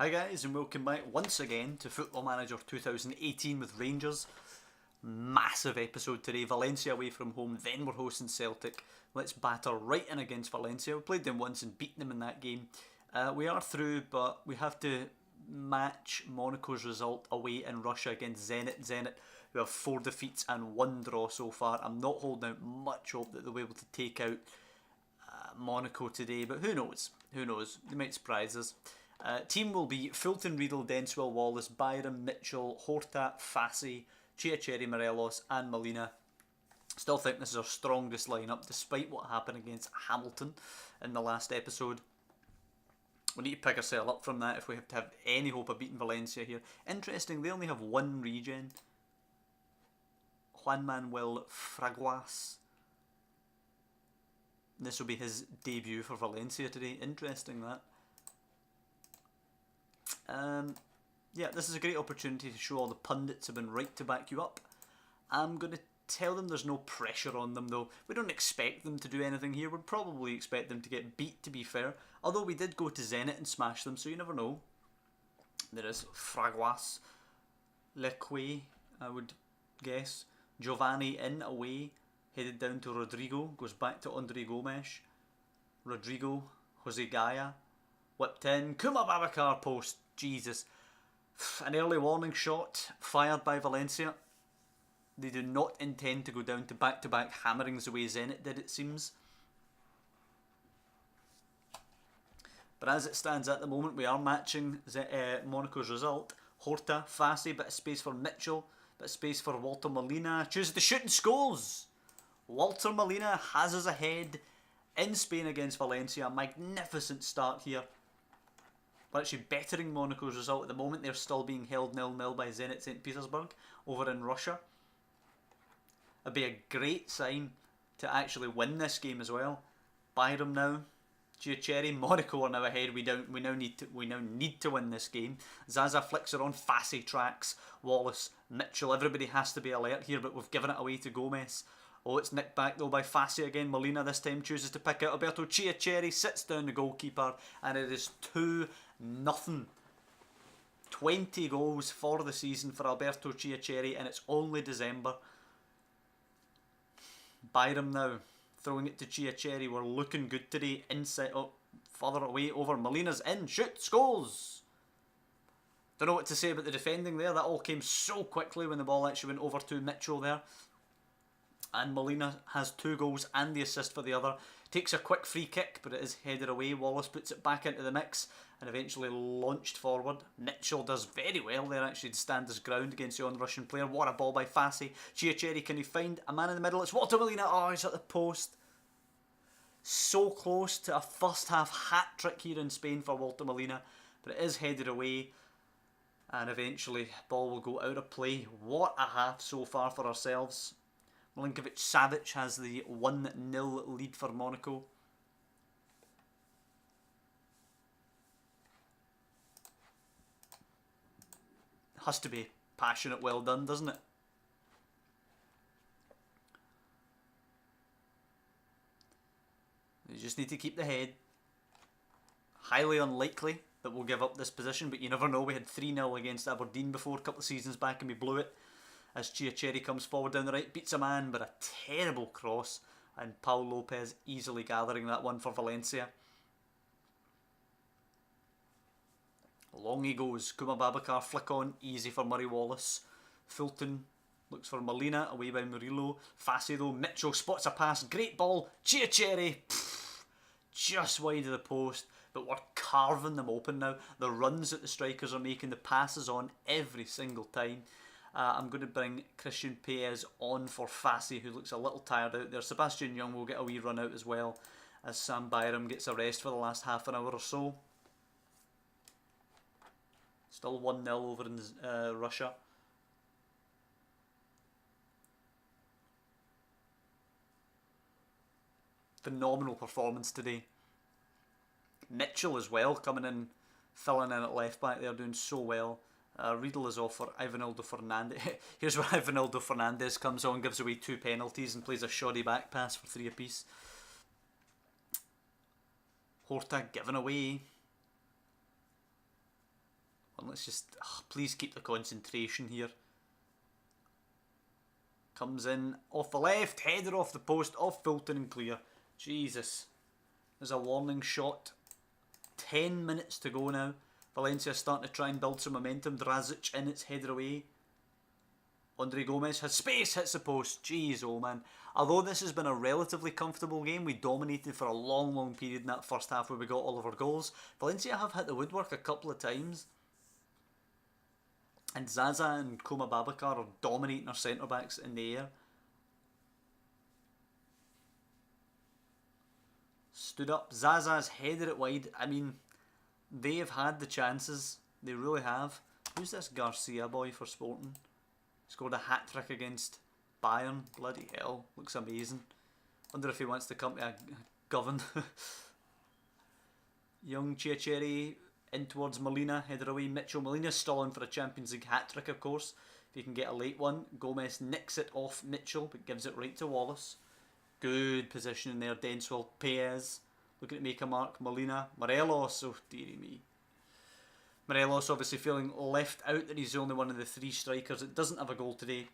Hi guys, and welcome back once again to Football Manager 2018 with Rangers. Massive episode today. Valencia away from home, then we're hosting Celtic. Let's batter right in against Valencia. We played them once and beat them in that game. We are through, but we have to match Monaco's result away in Russia against Zenit. Zenit, who have 4 defeats and 1 draw so far. I'm not holding out much hope that they'll be able to take out Monaco today, but who knows? Who knows? They might surprise us. Team will be Fulton, Riedel, Denswell, Wallace, Byram, Mitchell, Horta, Fassi, Chiacheri, Morelos and Molina. Still think this is our strongest lineup despite what happened against Hamilton in the last episode. We need to pick ourselves up from that if we have to have any hope of beating Valencia here. Interesting, they only have 1 regen. Juan Manuel Fraguas. This will be his debut for Valencia today. Interesting that. Yeah, this is a great opportunity to show all the pundits have been right to back you up. I'm going to tell them there's no pressure on them though. We don't expect them to do anything here. We'd probably expect them to get beat, to be fair. Although we did go to Zenit and smash them, so you never know. There is Fraguas, Leque, I would guess. Giovanni in, away, headed down to Rodrigo, goes back to Andre Gomes. Rodrigo, Jose Gaya, whipped in, Kuma Babacar post, Jesus. An early warning shot fired by Valencia. They do not intend to go down to back-to-back hammerings the way Zenit did, it seems. But as it stands at the moment, we are matching Monaco's result. Horta, Fassi, bit of space for Mitchell, bit of space for Walter Molina. Chooses to shoot and scores! Walter Molina has us ahead in Spain against Valencia. A magnificent start here. We're actually bettering Monaco's result at the moment. They're still being held 0-0 by Zenit St. Petersburg over in Russia. It'd be a great sign to actually win this game as well. Byram now, Chiacheri, Monaco are now ahead. We now need to win this game. Zaza flicks her on, Fassi tracks, Wallace, Mitchell. Everybody has to be alert here, but we've given it away to Gomez. Oh, it's nicked back though by Fassi again. Molina this time chooses to pick out Alberto Chiacheri, sits down the goalkeeper, and it is 2-0. 20 goals for the season for Alberto Chiacheri, and it's only December. Byram now, throwing it to Chiacheri. We're looking good today. Inside, oh, further away over. Molina's in, shoot, scores! Don't know what to say about the defending there. That all came so quickly when the ball actually went over to Mitchell there. And Molina has 2 goals and the assist for the other. Takes a quick free kick, but it is headed away. Wallace puts it back into the mix and eventually launched forward. Mitchell does very well there actually to stand his ground against the on-Russian player. What a ball by Fassi. Chiacheri, can he find a man in the middle? It's Walter Molina. Oh, he's at the post. So close to a first half hat-trick here in Spain for Walter Molina. But it is headed away. And eventually, ball will go out of play. What a half so far for ourselves. Milinkovic-Savic has the 1-0 lead for Monaco. Has to be passionate, well done, doesn't it? You just need to keep the head. Highly unlikely that we'll give up this position, but you never know. We had 3-0 against Aberdeen before a couple of seasons back and we blew it. As Chiacheri comes forward down the right, beats a man, but a terrible cross. And Paul Lopez easily gathering that one for Valencia. Long he goes. Kuma Babacar flick on, easy for Murray Wallace. Fulton looks for Molina, away by Murillo. Fassi though, Mitchell spots a pass, great ball. Chiacheri, just wide of the post. But we're carving them open now. The runs that the strikers are making, the passes on every single time. I'm going to bring Christian Paez on for Fassi, who looks a little tired out there. Sebastian Young will get a wee run out as well, as Sam Byram gets a rest for the last half an hour or so. Still 1-0 over in Russia. Phenomenal performance today. Mitchell as well, coming in, filling in at left back there, doing so well. Riedel is off for Ivanildo Fernandez. Here's where Ivanildo Fernandez comes on, gives away 2 penalties and plays a shoddy back pass for 3 apiece. Horta given away. Let's just... please keep the concentration here. Comes in off the left, header off the post, off Fulton and clear. Jesus. There's a warning shot. 10 minutes to go now. Valencia starting to try and build some momentum. Drazic in, its header away. Andre Gomez has space, hits the post. Jeez, oh man. Although this has been a relatively comfortable game, we dominated for a long period in that first half where we got all of our goals. Valencia have hit the woodwork a couple of times. And Zaza and Koma Babacar are dominating our centre-backs in the air. Stood up. Zaza's headed it wide. I mean, they have had the chances. They really have. Who's this Garcia boy for Sporting? Scored a hat-trick against Bayern. Bloody hell. Looks amazing. Wonder if he wants to come to a Govan. Young Chiacheri in towards Molina. Headed away. Mitchell. Molina's still on for a Champions League hat-trick, of course. If he can get a late one. Gomez nicks it off Mitchell, but gives it right to Wallace. Good position in there. Denswell. Perez. Looking to make a mark. Molina. Morelos. Oh, dearie me. Morelos obviously feeling left out that he's the only one of the three strikers that doesn't have a goal today.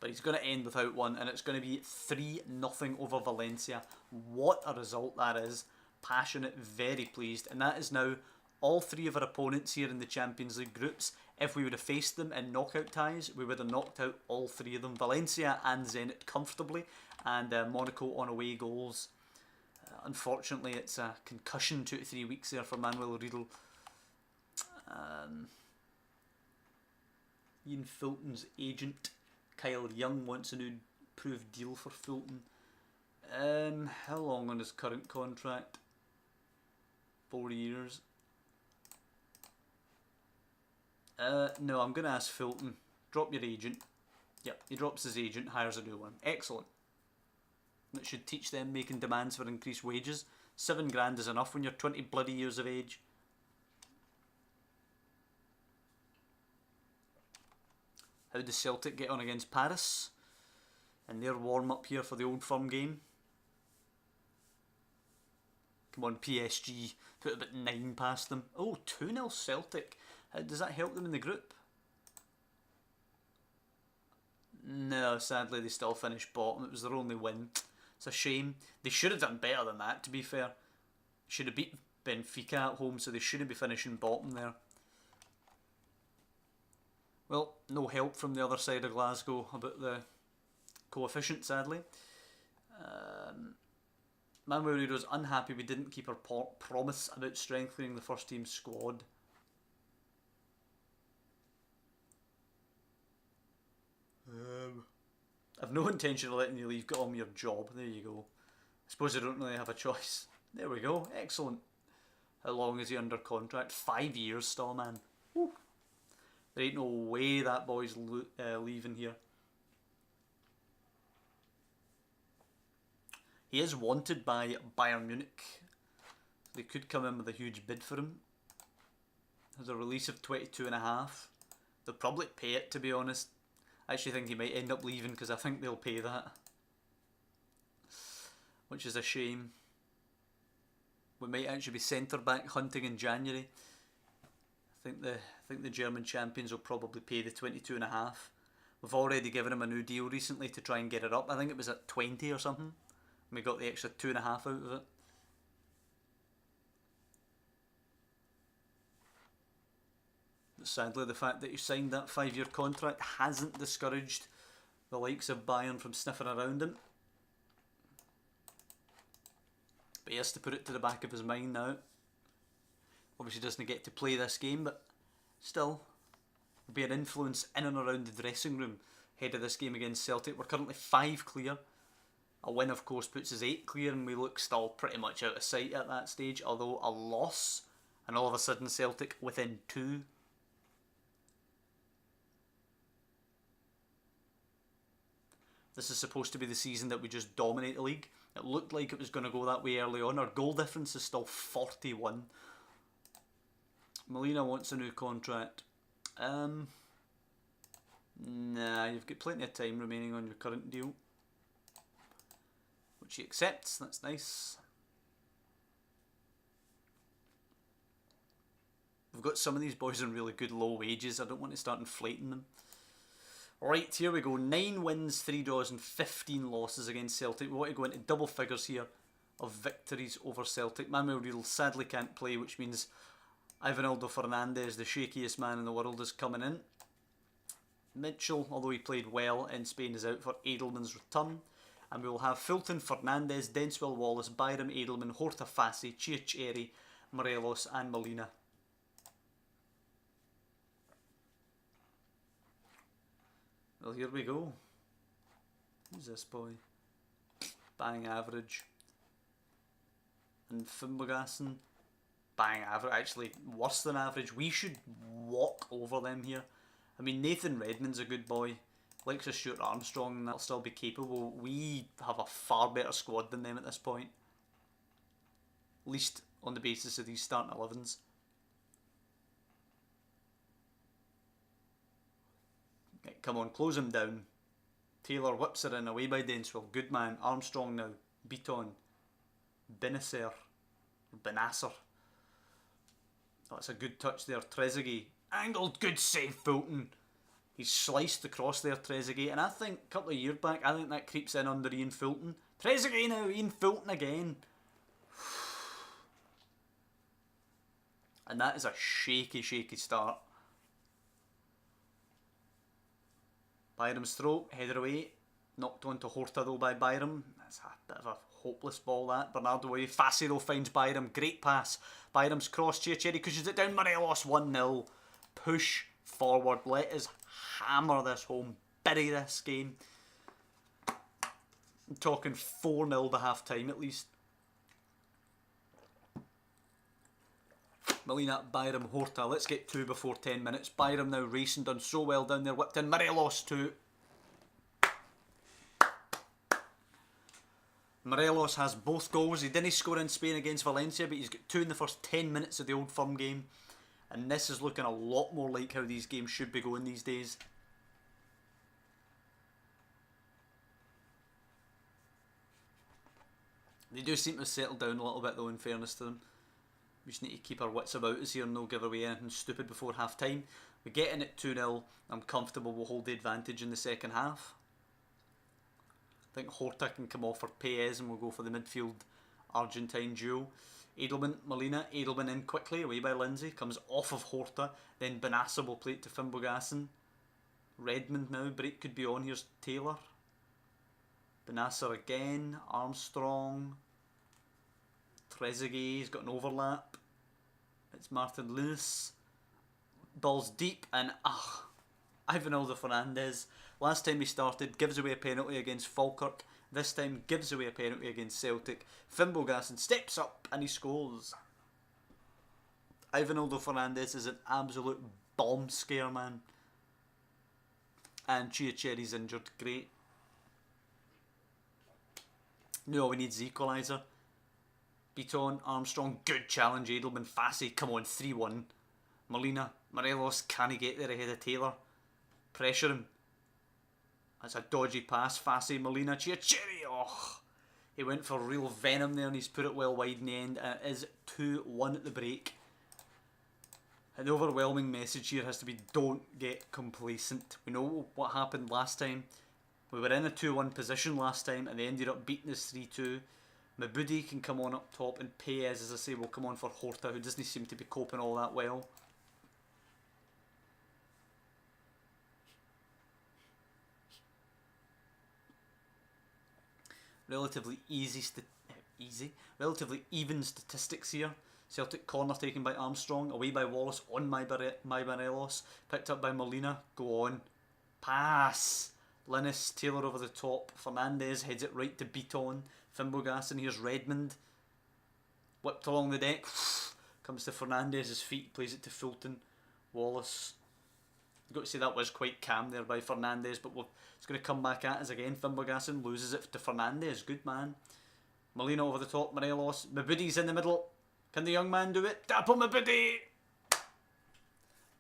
But he's going to end without one, and it's going to be 3-0 over Valencia. What a result that is. Passionate, very pleased. And that is now all three of our opponents here in the Champions League groups. If we would have faced them in knockout ties, we would have knocked out all three of them. Valencia and Zenit comfortably, and Monaco on away goals. Unfortunately, it's a concussion 2 to 3 weeks there for Manuel Riedel. Ian Fulton's agent, Kyle Young, wants a new approved deal for Fulton. How long on his current contract? 4 years. No, I'm going to ask Fulton. Drop your agent. Yep, he drops his agent, hires a new one. Excellent. That should teach them making demands for increased wages. £7 is enough when you're 20 bloody years of age. How does Celtic get on against Paris? And their warm-up here for the Old Firm game. Come on, PSG. Put about 9 past them. Oh, 2-0 Celtic. Does that help them in the group? No, sadly they still finished bottom. It was their only win. It's a shame. They should have done better than that, to be fair. Should have beat Benfica at home, so they shouldn't be finishing bottom there. Well, no help from the other side of Glasgow about the coefficient, sadly. Manuel Riedl's unhappy we didn't keep our promise about strengthening the first team squad. I've no intention of letting you leave. Get on with your job. There you go. I suppose I don't really have a choice. There we go. Excellent. How long is he under contract? 5 years still, man. Woo. There ain't no way that boy's leaving here. He is wanted by Bayern Munich. They could come in with a huge bid for him. Has a release of 22.5. They'll probably pay it, to be honest. I actually think he might end up leaving because I think they'll pay that. Which is a shame. We might actually be centre-back hunting in January. I think the German champions will probably pay the 22.5. We've already given him a new deal recently to try and get it up. I think it was at 20 or something. And we got the extra 2.5 out of it. But sadly, the fact that he signed that 5-year contract hasn't discouraged the likes of Bayern from sniffing around him. But he has to put it to the back of his mind now. Obviously doesn't get to play this game, but still will be an influence in and around the dressing room ahead of this game against Celtic. We're currently 5 clear. A win, of course, puts us 8 clear, and we look still pretty much out of sight at that stage. Although a loss, and all of a sudden Celtic within 2. This is supposed to be the season that we just dominate the league. It looked like it was going to go that way early on. Our goal difference is still 41. Molina wants a new contract. Nah, you've got plenty of time remaining on your current deal. Which he accepts, that's nice. We've got some of these boys on really good low wages. I don't want to start inflating them. Right, here we go. 9 wins, 3 draws and 15 losses against Celtic. We want to go into double figures here of victories over Celtic. Manuel Riehl sadly can't play, which means Ivanildo Fernandez, the shakiest man in the world, is coming in. Mitchell, although he played well in Spain, is out for Edelman's return. And we will have Fulton, Fernandez, Denswell, Wallace, Byram, Edelman, Horta, Fassi, Chiacheri, Morelos and Molina. Well, here we go. Who's this boy? Bang average. And Fimbulgassen, bang average. Actually, worse than average. We should walk over them here. I mean, Nathan Redmond's a good boy. Likes a Stuart Armstrong, and that'll still be capable. We have a far better squad than them at this point. At least on the basis of these starting 11s. Right, come on, close him down. Taylor whips it in, away by Denswell. Good man. Armstrong now. Beaton. Benacer. Benasser. Oh, that's a good touch there. Trezeguet. Angled. Good save, Fulton. He's sliced across there, Trezeguet. And I think a couple of years back, I think that creeps in under Ian Fulton. Trezeguet now. Ian Fulton again. And that is a shaky, shaky start. Byram's throw, header away. Knocked onto Horta though by Byram. That's a bit of a hopeless ball that. Bernardo away. Fassi though finds Byram. Great pass. Byram's cross. Chiacheri cushions it down. Morelos 1-0. Push forward. Let us hammer this home. Bury this game. I'm talking 4-0 by half time at least. Molina, Byram, Horta. Let's get 2 before 10 minutes. Byram now racing, done so well down there. Whipped in. Morelos 2. Morelos has both goals. He didn't score in Spain against Valencia, but he's got 2 in the first 10 minutes of the Old Firm game. And this is looking a lot more like how these games should be going these days. They do seem to have settled down a little bit though, in fairness to them. We just need to keep our wits about us here and not give away anything stupid before half time. We get in at 2-0. I'm comfortable we'll hold the advantage in the second half. I think Horta can come off for Paez and we'll go for the midfield Argentine duo. Edelman, Molina, Edelman in quickly, away by Lindsay. Comes off of Horta. Then Benasser will play it to Fimbulgassen. Redmond now. Break could be on. Here's Taylor. Benasser again. Armstrong. Trezeguet, he's got an overlap. It's Martin Lewis. Ball's deep and Ivanildo Fernandez. Last time he started, gives away a penalty against Falkirk. This time gives away a penalty against Celtic. Fimbulgassen steps up and he scores. Ivanildo Fernandez is an absolute bomb scare, man. And Chiacheri's injured. Great. No, we need the equaliser. Beaton, Armstrong, good challenge. Edelman, Fassi, come on, 3-1. Molina, Morelos, can he get there ahead of Taylor? Pressure him. That's a dodgy pass. Fassi, Molina, Chiacheri. Oh, he went for real venom there and he's put it well wide in the end. And it is 2-1 at the break. And the overwhelming message here has to be don't get complacent. We know what happened last time. We were in a 2-1 position last time and they ended up beating us 3-2. Mabudi can come on up top and Paez, as I say, will come on for Horta, who doesn't seem to be coping all that well. Relatively relatively even statistics here. Celtic corner taken by Armstrong, away by Wallace, on my Morelos, picked up by Molina, go on. Pass! Linus, Taylor over the top, Fernandez heads it right to Beaton. Fimbulgassen, here's Redmond. Whipped along the deck. Comes to Fernandez's feet, plays it to Fulton. Wallace. I've got to say that was quite calm there by Fernandez, but it's going to come back at us again. Fimbulgassen loses it to Fernandez. Good man. Molina over the top, Morelos. Mabudi's in the middle. Can the young man do it? Dapo Mabudi!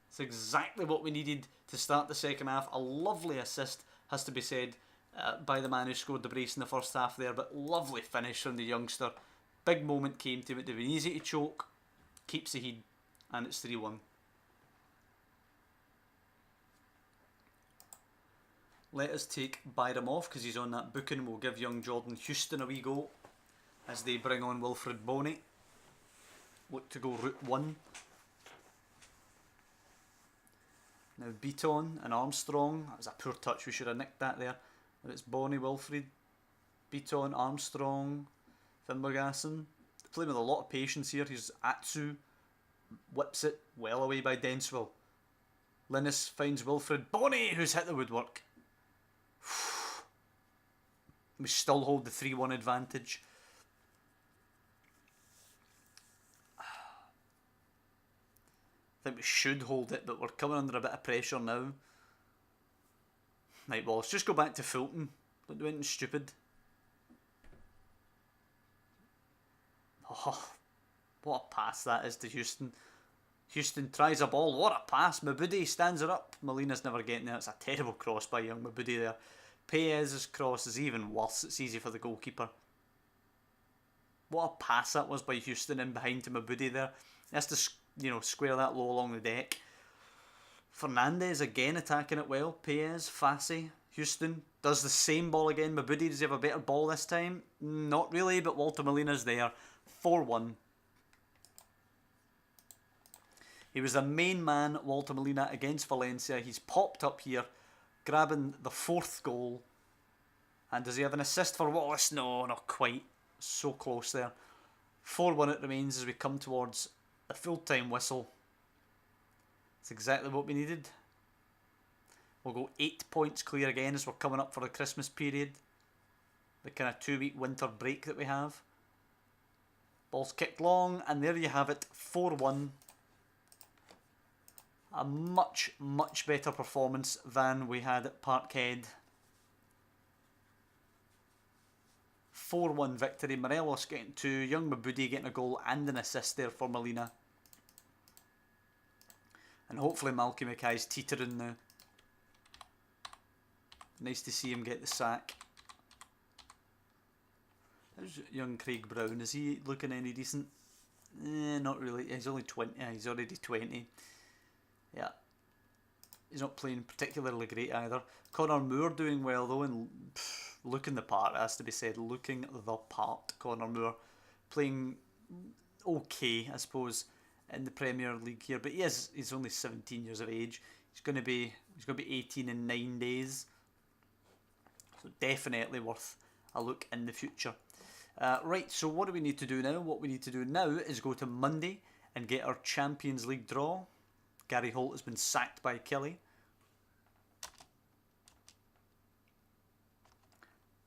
It's exactly what we needed to start the second half. A lovely assist, has to be said, by the man who scored the brace in the first half there, but lovely finish from the youngster. Big moment came to him. It would have been easy to choke. Keeps the heat, and it's 3-1. let us take Byram off because he's on that booking. We'll give young Jordan Houston a wee go as they bring on Wilfred Boney. Look to go route 1. Now Beaton and Armstrong. That was a poor touch, we should have nicked that there. But it's Boney, Wilfred, Beaton, Armstrong, Fimbergasson. Playing with a lot of patience here. Here's Atsu. Whips it well away by Denswell. Linus finds Wilfred Boney, who's hit the woodwork. We still hold the 3-1 advantage. I think we should hold it, but we're coming under a bit of pressure now. Right, well, let's just go back to Fulton. Don't do anything stupid. Oh, what a pass that is to Houston. Houston tries a ball. What a pass. Mabudi stands her up. Molina's never getting there. It's a terrible cross by young Mabudi there. Payez's cross is even worse. It's easy for the goalkeeper. What a pass that was by Houston in behind to Mabudi there. He has to, square that low along the deck. Fernandez again attacking it well. Payez, Fassi, Houston does the same ball again. Mabudi, does he have a better ball this time? Not really, but Walter Molina's there. 4-1. He was the main man, Walter Molina, against Valencia. He's popped up here, grabbing the 4th goal. And does he have an assist for Wallace? No, not quite. So close there. 4-1 it remains as we come towards the full-time whistle. That's exactly what we needed. We'll go 8 points clear again as we're coming up for the Christmas period. The kind of 2-week winter break that we have. Ball's kicked long, and there you have it, 4-1. A much, much better performance than we had at Parkhead. 4-1 victory. Morelos getting 2, young Mabudi getting a goal and an assist there for Molina. And hopefully Malky Mackay's teetering now. Nice to see him get the sack. How's young Craig Brown? Is he looking any decent? Not really. He's only 20. He's already 20. Yeah. He's not playing particularly great either. Connor Moore doing well though and looking the part, it has to be said. Looking the part, Connor Moore. Playing okay, I suppose, in the Premier League here. But he's only 17 years of age. He's going to be 18 in 9 days. So definitely worth a look in the future. Right, so what do we need to do now? What we need to do now is go to Monday and get our Champions League draw. Gary Holt has been sacked by Kelly.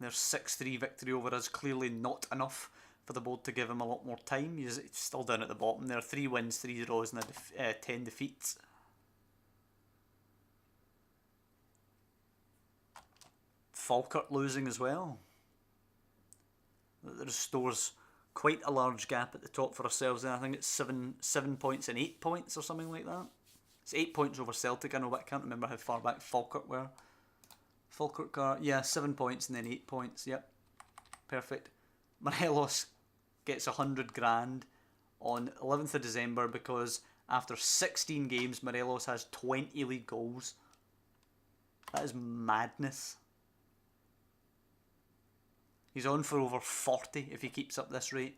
Their 6-3 victory over us, clearly not enough for the board to give him a lot more time. He's still down at the bottom there. 3 wins, 3 draws and 10 defeats. Falkirk losing as well. That restores quite a large gap at the top for ourselves. And I think it's 7 points and 8 points or something like that. It's 8 points over Celtic, I know, but I can't remember how far back Falkirk were. Falkirk are, 7 points and then 8 points, yep. Perfect. Morelos gets 100 grand on 11th of December because after 16 games, Morelos has 20 league goals. That is madness. He's on for over 40 if he keeps up this rate.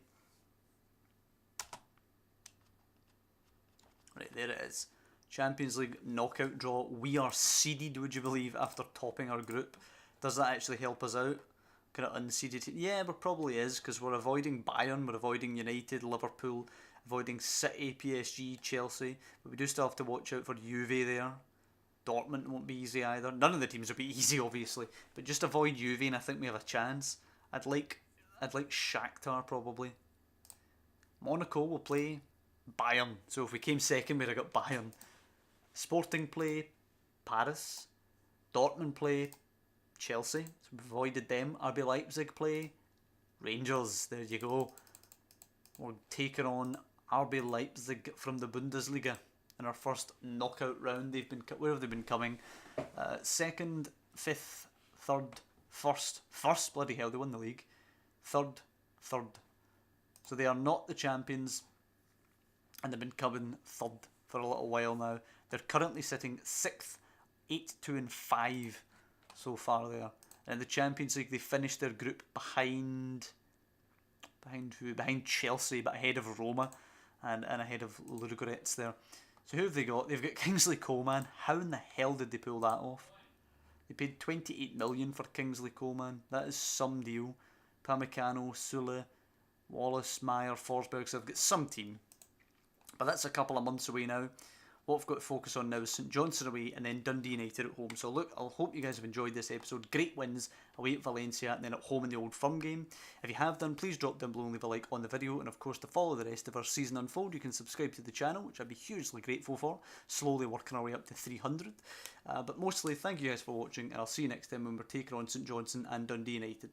Right, there it is. Champions League knockout draw. We are seeded, would you believe, after topping our group. Does that actually help us out? Kind of unseeded? Yeah, there probably is, because we're avoiding Bayern, we're avoiding United, Liverpool, avoiding City, PSG, Chelsea. But we do still have to watch out for Juve there. Dortmund won't be easy either. None of the teams will be easy, obviously. But just avoid Juve and I think we have a chance. I'd like Shakhtar probably. Monaco will play Bayern. So if we came second, we'd have got Bayern. Sporting play Paris. Dortmund play Chelsea. So we've avoided them. RB Leipzig play Rangers. There you go. We're taking on RB Leipzig from the Bundesliga in our first knockout round. Where have they been coming? Second, fifth, third, first. First, bloody hell, they won the league. Third. So they are not the champions, and they've been coming third for a little while now. They're currently sitting 6th, 8-2-5. so far there. And in the Champions League, they finished their group behind who? Behind Chelsea, but ahead of Roma and ahead of Ludogorets there. So who have they got? They've got Kingsley Coman. How in the hell did they pull that off? They paid 28 million for Kingsley Coman. That is some deal. Pamecano, Sule, Wallace, Meyer, Forsberg. So they've got some team. But that's a couple of months away now. What we've got to focus on now is St Johnstone away and then Dundee United at home. So look, I hope you guys have enjoyed this episode. Great wins away at Valencia and then at home in the Old Firm game. If you have done, please drop down below and leave a like on the video. And of course, to follow the rest of our season unfold, you can subscribe to the channel, which I'd be hugely grateful for. Slowly working our way up to 300. But mostly, thank you guys for watching, and I'll see you next time when we're taking on St Johnstone and Dundee United.